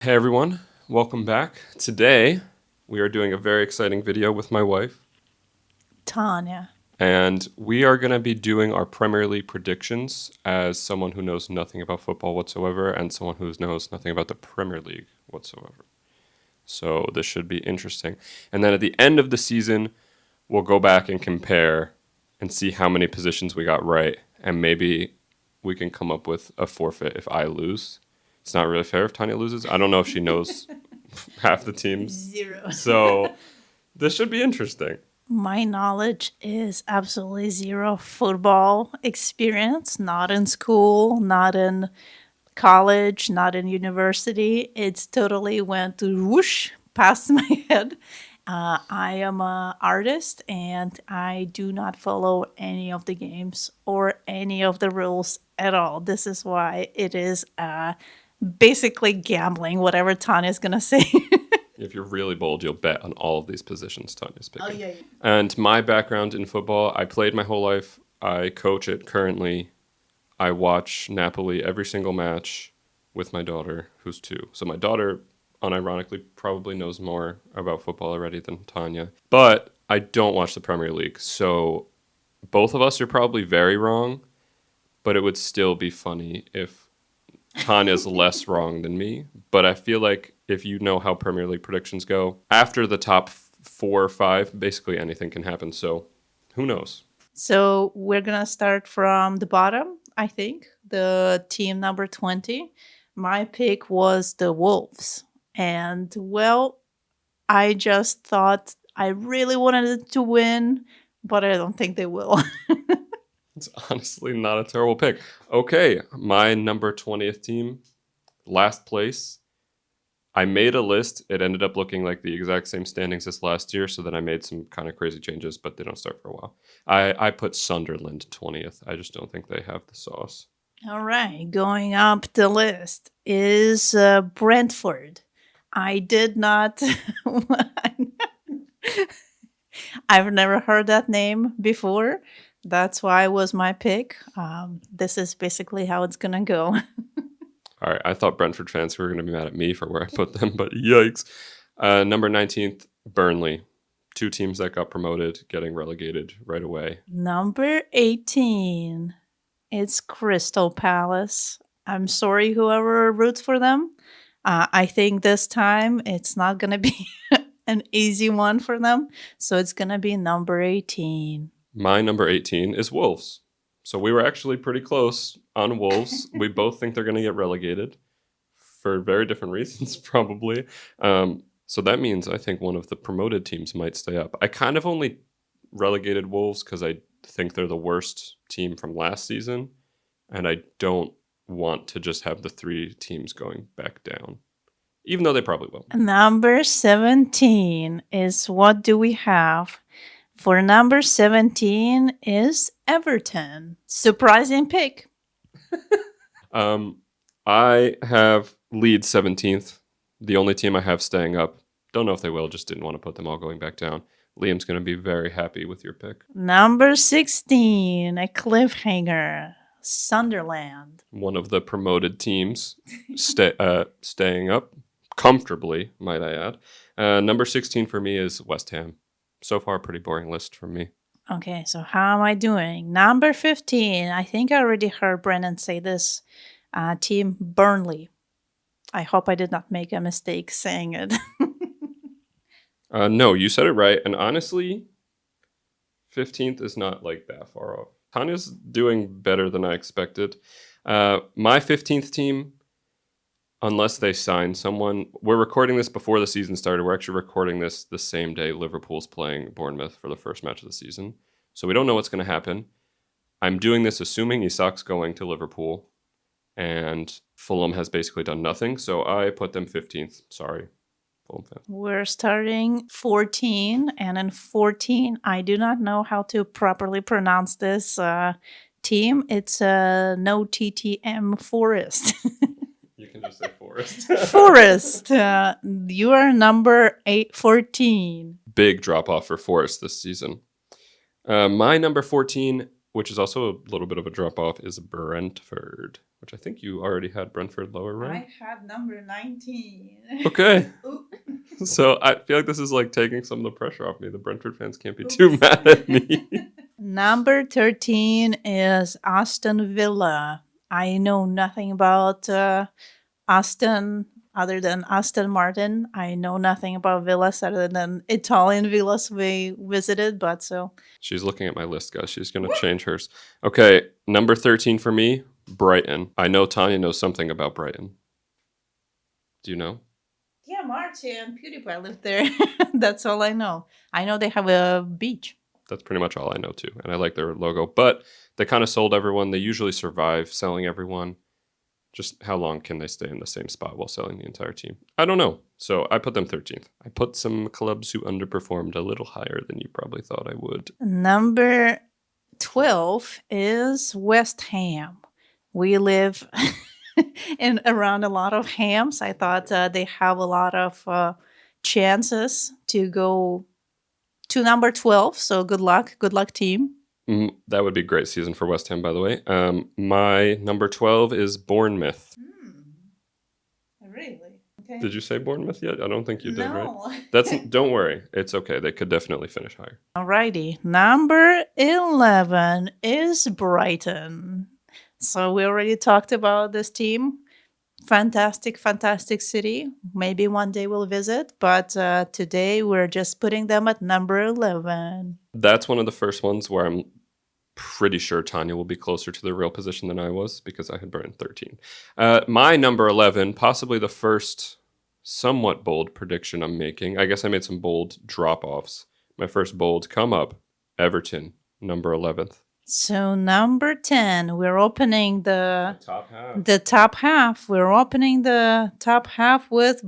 Hey everyone, welcome back. Today we are doing a very exciting video with my wife, Tanya. and we are going to be doing our Premier League predictions as someone who knows nothing about football whatsoever and someone who knows nothing about the Premier League whatsoever. So this should be interesting. And then at the end of the season, we'll go back and compare and see how many positions we got right, and maybe we can come up with a forfeit if I lose. It's not really fair if Tanya loses. I don't know if she knows half the teams. Zero. So this should be interesting. My knowledge is absolutely zero football experience, not in school, not in college, not in university. It's totally went whoosh past my head. I am an artist and I do not follow any of the games or any of the rules at all. This is why it is basically gambling, whatever Tanya's going to say. If you're really bold, you'll bet on all of these positions Tanya's picking. Oh, yeah. And my background in football, I played my whole life. I coach it currently. I watch Napoli every single match with my daughter, who's 2. So my daughter, unironically, probably knows more about football already than Tanya. But I don't watch the Premier League. So both of us are probably very wrong, but it would still be funny if Tanya's less wrong than me. But I feel like if you know how Premier League predictions go, after the top 4 or 5, basically anything can happen. So who knows? So we're going to start from the bottom, I think, the team number 20. My pick was the Wolves. And, well, I just thought I really wanted it to win, but I don't think they will. It's honestly not a terrible pick. Okay, my number 20th team, last place. I made a list. It ended up looking like the exact same standings as last year, so then I made some kind of crazy changes, but they don't start for a while. I put Sunderland 20th. I just don't think they have the sauce. All right, going up the list is Brentford. I did not. I've never heard that name before. That's why it was my pick. This is basically how it's going to go. All right, I thought Brentford fans were going to be mad at me for where I put them, but yikes. Number 19th, Burnley. 2 teams that got promoted, getting relegated right away. Number 18. It's Crystal Palace. I'm sorry, whoever roots for them. I think this time it's not going to be an easy one for them. So it's going to be number 18. My number 18 is Wolves. So we were actually pretty close on Wolves. We both think they're going to get relegated for very different reasons, probably. So that means I think one of the promoted teams might stay up. I kind of only relegated Wolves because I think they're the worst team from last season, and I don't want to just have the 3 teams going back down, even though they probably will. Number 17 is what do we have? For number 17 is Everton. Surprising pick. I have Leeds 17th, the only team I have staying up. Don't know if they will, just didn't want to put them all going back down. Liam's going to be very happy with your pick. Number 16, a cliffhanger. Sunderland. One of the promoted teams staying up comfortably, might I add. Number 16 for me is West Ham. So far, a pretty boring list for me. Okay, so how am I doing? Number 15. I think I already heard Brennan say this. Team Burnley. I hope I did not make a mistake saying it. No, you said it right. And honestly, 15th is not like that far off. Tanya's doing better than I expected. My 15th team, unless they sign someone, we're recording this before the season started. We're actually recording this the same day Liverpool's playing Bournemouth for the first match of the season. So we don't know what's going to happen. I'm doing this assuming Isak's going to Liverpool, and Fulham has basically done nothing. So I put them 15th. Sorry, Fulham fan. We're starting 14, and in 14, I do not know how to properly pronounce this team. It's no TTM Forest. You can just say Forest. Forest. You are number 14. Big drop off for Forest this season. My number 14, which is also a little bit of a drop off, is Brentford. which I think you already had Brentford lower, right? I had number 19. Okay. Ooh. So I feel like this is like taking some of the pressure off me. The Brentford fans can't be too mad at me. Number 13 is Aston Villa. I know nothing about Aston other than Aston Martin. I know nothing about villas other than Italian villas we visited, but so. She's looking at my list, guys. She's going to change hers. Okay, number 13 for me, Brighton. I know Tanya knows something about Brighton. Do you know? Yeah, Marty and PewDiePie lived there. That's all I know. I know they have a beach. That's pretty much all I know, too. And I like their logo. But they kind of sold everyone. They usually survive selling everyone. Just how long can they stay in the same spot while selling the entire team? I don't know. So I put them 13th. I put some clubs who underperformed a little higher than you probably thought I would. Number 12 is West Ham. We live in around a lot of hams. I thought they have a lot of chances to go to number 12. So good luck. Good luck, team. That would be a great season for West Ham, by the way. My number 12 is Bournemouth. Really? Okay. Did you say Bournemouth yet? I don't think you did, No. right? Don't worry. It's okay. They could definitely finish higher. Alrighty. Number 11 is Brighton. So we already talked about this team. Fantastic, fantastic city. Maybe one day we'll visit, but today we're just putting them at number 11. That's one of the first ones where I'm pretty sure Tanya will be closer to the real position than I was because I had Brighton 13. My number 11, possibly the first somewhat bold prediction I'm making. I guess I made some bold drop-offs. My first bold come up, Everton, number 11th. So number 10, we're opening the top half. the top half. We're opening the top half with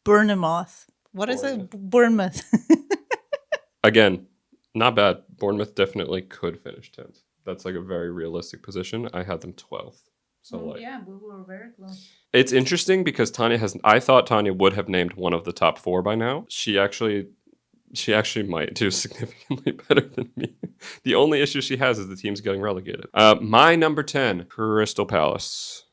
Bournemouth. What is it? Bournemouth. Again, not bad. Bournemouth definitely could finish 10th. That's like a very realistic position. I had them 12th. So yeah, we were very close. It's interesting because I thought Tanya would have named one of the top 4 by now. She actually might do significantly better than me. The only issue she has is the team's getting relegated. My number 10, Crystal Palace.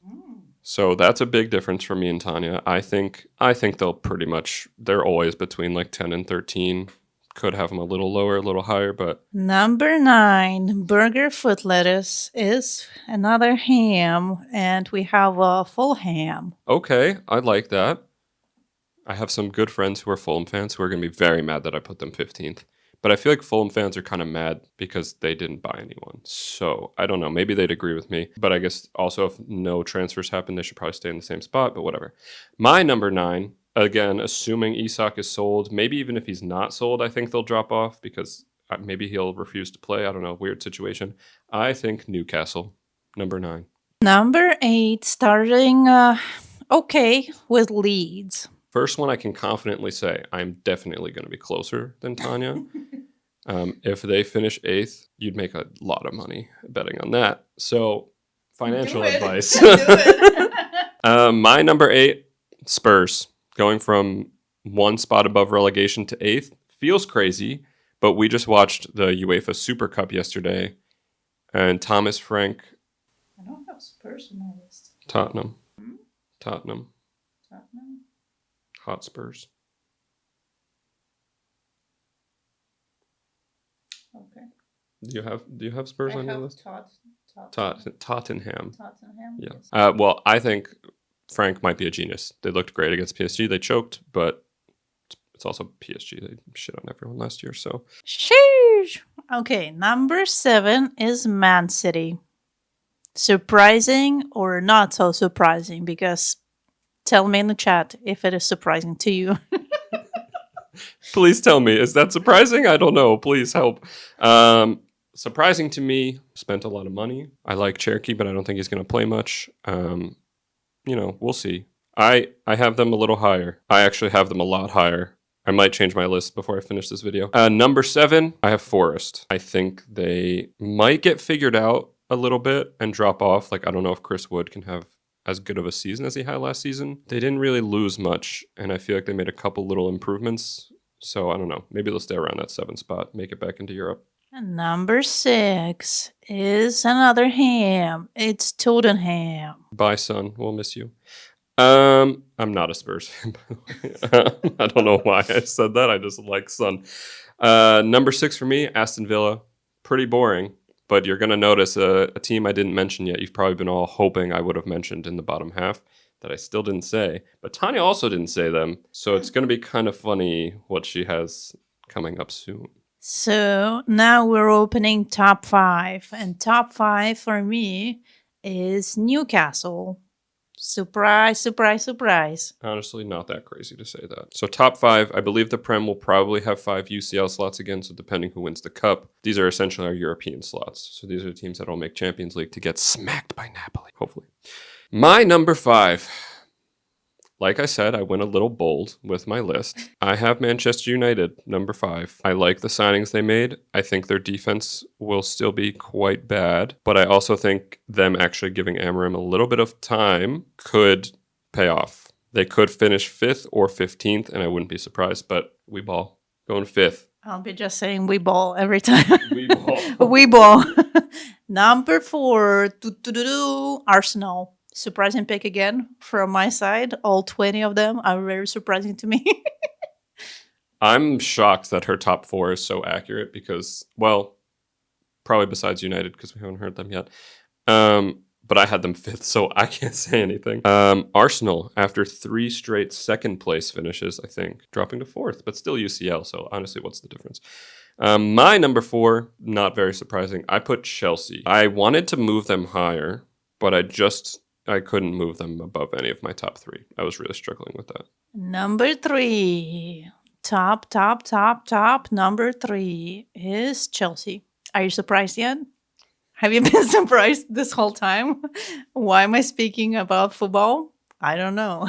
So that's a big difference for me and Tanya. I think they're always between like 10 and 13. Could have them a little lower, a little higher, but... Number 9, burger foot lettuce is another ham, and we have a full ham. Okay, I like that. I have some good friends who are Fulham fans who are going to be very mad that I put them 15th. But I feel like Fulham fans are kind of mad because they didn't buy anyone. So I don't know. Maybe they'd agree with me. But I guess also if no transfers happen, they should probably stay in the same spot. But whatever. My number 9, again, assuming Isak is sold, maybe even if he's not sold, I think they'll drop off because maybe he'll refuse to play. I don't know. Weird situation. I think Newcastle, number 9. Number 8, starting okay with Leeds. First one I can confidently say I'm definitely going to be closer than Tanya. If they finish 8th, you'd make a lot of money betting on that. So financial advice. My number 8, Spurs. Going from one spot above relegation to 8th feels crazy, but we just watched the UEFA Super Cup yesterday, and Thomas Frank. I don't have Spurs on my list. Tottenham. Tottenham. Hotspurs. Okay. Do you have Spurs on your list? Tottenham. Tottenham. Yeah. Yes. Well, I think Frank might be a genius. They looked great against PSG. They choked, but it's also PSG. They shit on everyone last year. So. Sheesh. Okay, number 7 is Man City. Surprising or not so surprising? Because tell me in the chat if it is surprising to you. Please tell me. Is that surprising? I don't know. Please help. Surprising to me. Spent a lot of money. I like Cherokee, but I don't think he's going to play much. We'll see. I have them a little higher. I actually have them a lot higher. I might change my list before I finish this video. Number 7, I have Forest. I think they might get figured out a little bit and drop off. Like, I don't know if Chris Wood can have as good of a season as he had last season. They didn't really lose much, and I feel like they made a couple little improvements. So I don't know. Maybe they'll stay around that 7 spot, make it back into Europe. Number 6 is another ham. It's Tottenham. Bye, son. We'll miss you. I'm not a Spurs fan, by the way. I don't know why I said that. I just like Son. Number 6 for me, Aston Villa. Pretty boring, but you're going to notice a team I didn't mention yet. You've probably been all hoping I would have mentioned in the bottom half that I still didn't say. But Tanya also didn't say them, so it's going to be kind of funny what she has coming up soon. So now we're opening top 5. And top 5 for me is Newcastle. Surprise, surprise, surprise. Honestly, not that crazy to say that. So top 5, I believe the Prem will probably have 5 UCL slots again, so depending who wins the cup. These are essentially our European slots. So these are the teams that will make Champions League to get smacked by Napoli, hopefully. My number 5. Like I said, I went a little bold with my list. I have Manchester United, number 5. I like the signings they made. I think their defense will still be quite bad, but I also think them actually giving Amorim a little bit of time could pay off. They could finish 5th or 15th, and I wouldn't be surprised, but we ball. Going 5th. I'll be just saying we ball every time. We ball. We ball. Number 4, Arsenal. Surprising pick again from my side. All 20 of them are very surprising to me. I'm shocked that her top 4 is so accurate because, well, probably besides United because we haven't heard them yet. But I had them 5th, so I can't say anything. Arsenal, after 3 straight second place finishes, I think, dropping to 4th, but still UCL. So honestly, what's the difference? My number 4, not very surprising. I put Chelsea. I wanted to move them higher, but I couldn't move them above any of my top 3. I was really struggling with that. Number 3. Top number 3 is Chelsea. Are you surprised yet? Have you been surprised this whole time? Why am I speaking about football? I don't know.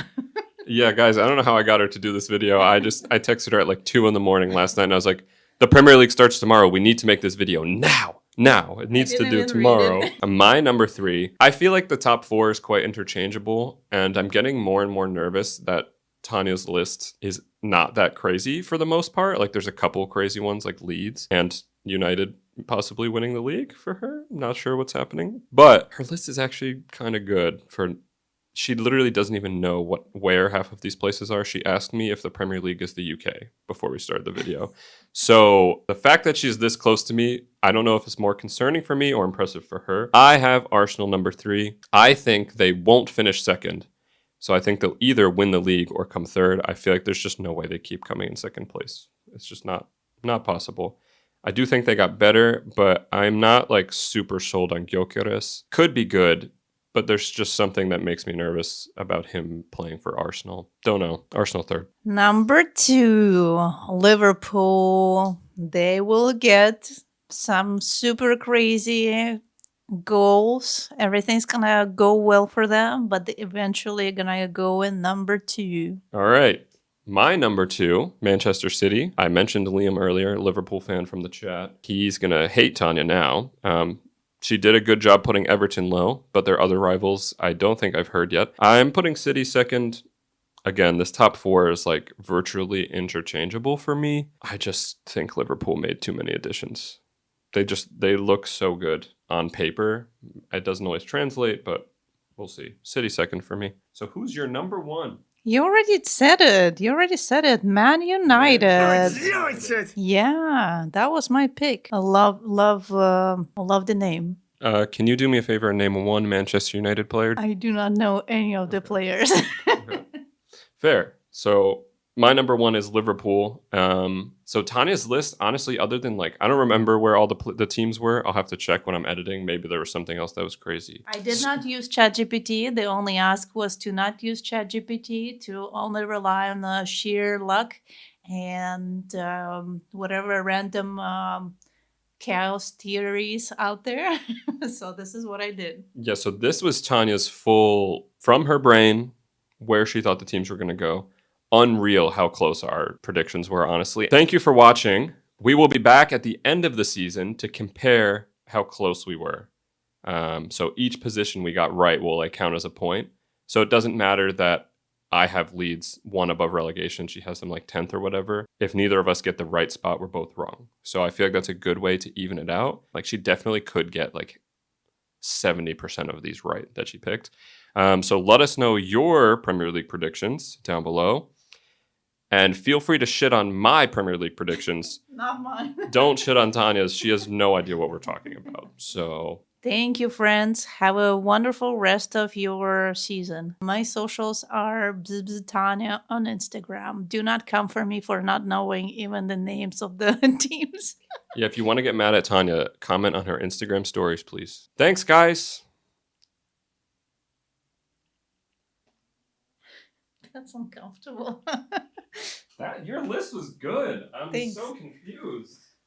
Yeah, guys, I don't know how I got her to do this video. I texted her at like 2 a.m. last night, and I was like, the Premier League starts tomorrow. We need to make this video now. It needs to do tomorrow. My number 3, I feel like the top 4 is quite interchangeable, and I'm getting more and more nervous that Tanya's list is not that crazy for the most part. Like there's a couple crazy ones like Leeds and United possibly winning the league for her. I'm not sure what's happening, but her list is actually kind of good for. She literally doesn't even know where half of these places are. She asked me if the Premier League is the UK before we started the video. So the fact that she's this close to me, I don't know if it's more concerning for me or impressive for her. I have Arsenal number 3. I think they won't finish 2nd. So I think they'll either win the league or come 3rd. I feel like there's just no way they keep coming in 2nd place. It's just not possible. I do think they got better, but I'm not like super sold on Gyökeres. Could be good, but there's just something that makes me nervous about him playing for Arsenal. Don't know. Arsenal 3rd. Number 2, Liverpool. They will get some super crazy goals. Everything's gonna go well for them, but they eventually gonna go in number 2. All right. My number 2, Manchester City. I mentioned Liam earlier, Liverpool fan from the chat. He's going to hate Tanya now. She did a good job putting Everton low, but their other rivals I don't think I've heard yet. I'm putting City 2nd. Again, this top 4 is like virtually interchangeable for me. I just think Liverpool made too many additions. They look so good on paper. It doesn't always translate, but we'll see. City 2nd for me. So who's your number 1? You already said it. Man United. Yeah, that was my pick. I love the name. Can you do me a favor and name 1 Manchester United player? I do not know any of the players. Okay. Fair. So my number 1 is Liverpool. So Tanya's list, honestly, other than like, I don't remember where all the teams were. I'll have to check when I'm editing. Maybe there was something else that was crazy. I did not use ChatGPT. The only ask was to not use ChatGPT, to only rely on the sheer luck and whatever random chaos theories out there. So this is what I did. Yeah, so this was Tanya's full, from her brain, where she thought the teams were going to go. Unreal how close our predictions were, honestly. Thank you for watching. We will be back at the end of the season to compare how close we were. So each position we got right will like count as a point. So it doesn't matter that I have leads one above relegation. She has them like 10th or whatever. If neither of us get the right spot, we're both wrong. So I feel like that's a good way to even it out. Like she definitely could get like 70% of these right that she picked. So let us know your Premier League predictions down below. And feel free to shit on my Premier League predictions. Not mine. Don't shit on Tanya's. She has no idea what we're talking about. So Thank you, friends. Have a wonderful rest of your season. My socials are Tanya on Instagram. Do not come for me for not knowing even the names of the teams. yeah, if you want to get mad at Tanya, comment on her Instagram stories, please. Thanks, guys. That's uncomfortable. Your list was good. I'm Thanks. so confused.